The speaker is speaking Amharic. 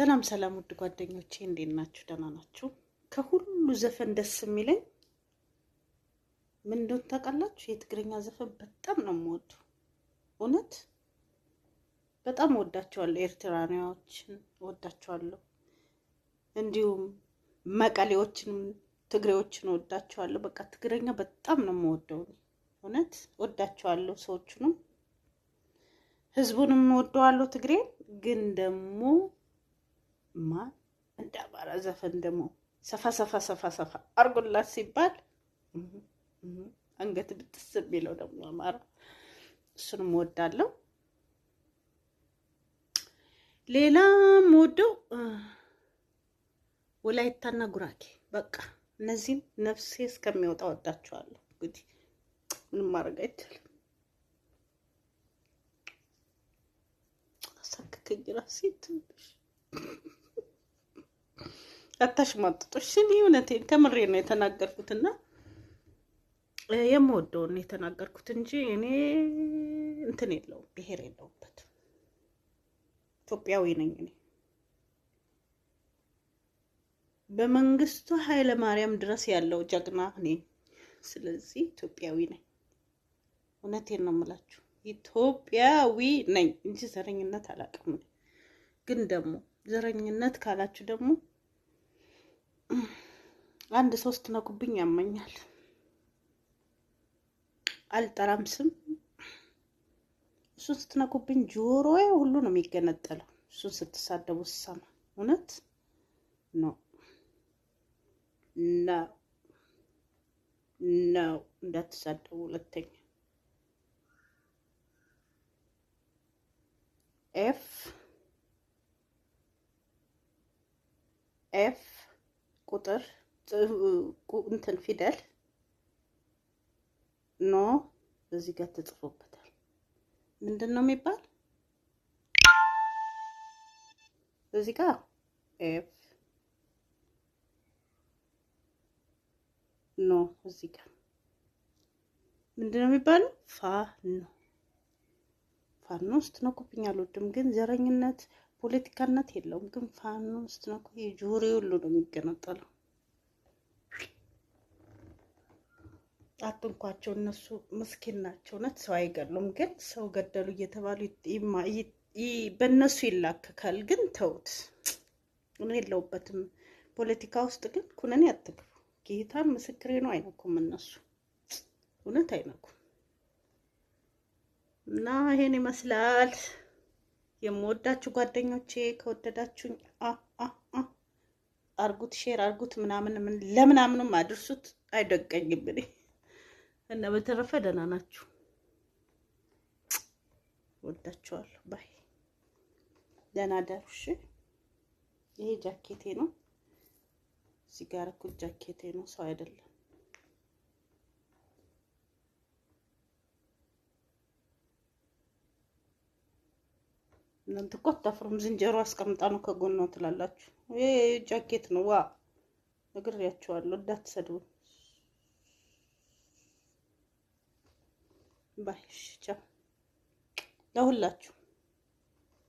ሰላም ሰላም ውድ ጓደኞቼ እንዴት ናችሁ? ደህና ናችሁ? ከሁሉ ዘፈን ደስ የሚለኝ ምን እንደሆነ ታውቃላችሁ? የትግርኛ ዘፈን በጣም ነው የምወደው። እውነት በጣም ወዳቸዋለሁ። ኤርትራውያኖችን ወዳቸዋለሁ። እንዲሁም መቀሌዎችን፣ ትግሬዎችን ወዳቸዋለሁ። በቃ ትግርኛ በጣም ነው የምወደው። እውነት ወዳቸዋለሁ። ሰዎቹንም ህዝቡንም ወደዋለሁ። ትግሬ ግን ደግሞ እንደ አማራ ዘፈን ደግሞ ሰፋ አርጎላት ሲባል አንገት ብጥስ የሚለው ደግሞ አማራ፣ እሱንም ወዳለሁ። ሌላም ወደው ወላይታና ጉራጌ፣ በቃ እነዚህም ነፍሴ እስከሚወጣ ወዳቸዋለሁ። እንግዲህ ምንም ማድረግ አይቻልም። አሳከከኝ ራሴ ትንሽ አታሽማጥጦሽ። እኔ እውነቴን ከምሬ ነው የተናገርኩትና የምወደውን ነው የተናገርኩት እንጂ እኔ እንትን የለውም፣ ብሄር የለውበት። ኢትዮጵያዊ ነኝ እኔ በመንግስቱ ኃይለ ማርያም ድረስ ያለው ጀግና እኔ። ስለዚህ ኢትዮጵያዊ ነኝ። እውነቴን ነው የምላችሁ፣ ኢትዮጵያዊ ነኝ እንጂ ዘረኝነት አላውቅም። ግን ደግሞ ዘረኝነት ካላችሁ ደግሞ አንድ ሶስት ነኩብኝ ያመኛል። አልጠራም ስም። እሱን ስትነኩብኝ ጆሮዬ ሁሉ ነው የሚገነጠለው። እሱን ስትሳደቡ ስሰማ እውነት ነው እንዳትሳደቡ ሁለተኛ። ኤፍ ቁጥር እንትን ፊደል ኖ እዚህ ጋር ተጽፎበታል። ምንድነው የሚባል? እዚህ ጋር ኤፍ ኖ፣ እዚህ ጋር ምንድነው የሚባለው? ፋኖ ውስጥ ነው ኩብኝ። አልወድም ግን ዘረኝነት ፖለቲካነት የለውም። ግን ፋኖ ውስጥ ነው ጆሮዬ ሁሉ ነው የሚገነጠለው። አትንኳቸው፣ እነሱ ምስኪን ናቸው። እውነት ሰው አይገሉም፣ ግን ሰው ገደሉ እየተባሉ በእነሱ ይላከካል። ግን ተውት፣ እኔ የለሁበትም ፖለቲካ ውስጥ። ግን ኩነኔ አትግቡ። ጌታ ምስክሬ ነው። አይነኩም እነሱ፣ እውነት አይነኩም። እና ይሄን ይመስላል። የምወዳችሁ ጓደኞቼ ከወደዳችሁኝ አርጉት፣ ሼር አርጉት፣ ለምናምንም አድርሱት። አይደቀኝም እኔ እና በተረፈ ደህና ናችሁ? ወዳችኋለሁ። ባይ። ደህና ደርሽ። ይሄ ጃኬቴ ነው። እዚህ ጋር እኮ ጃኬቴ ነው፣ ሰው አይደለም። እናንተ እኮ አታፍሩም። ዝንጀሮ አስቀምጣ ነው ከጎኗ ትላላችሁ። ይሄ ጃኬት ነው። ዋ ነግሬያችኋለሁ፣ እንዳትሰድቡ። ባይ። ቻው ለሁላችሁ።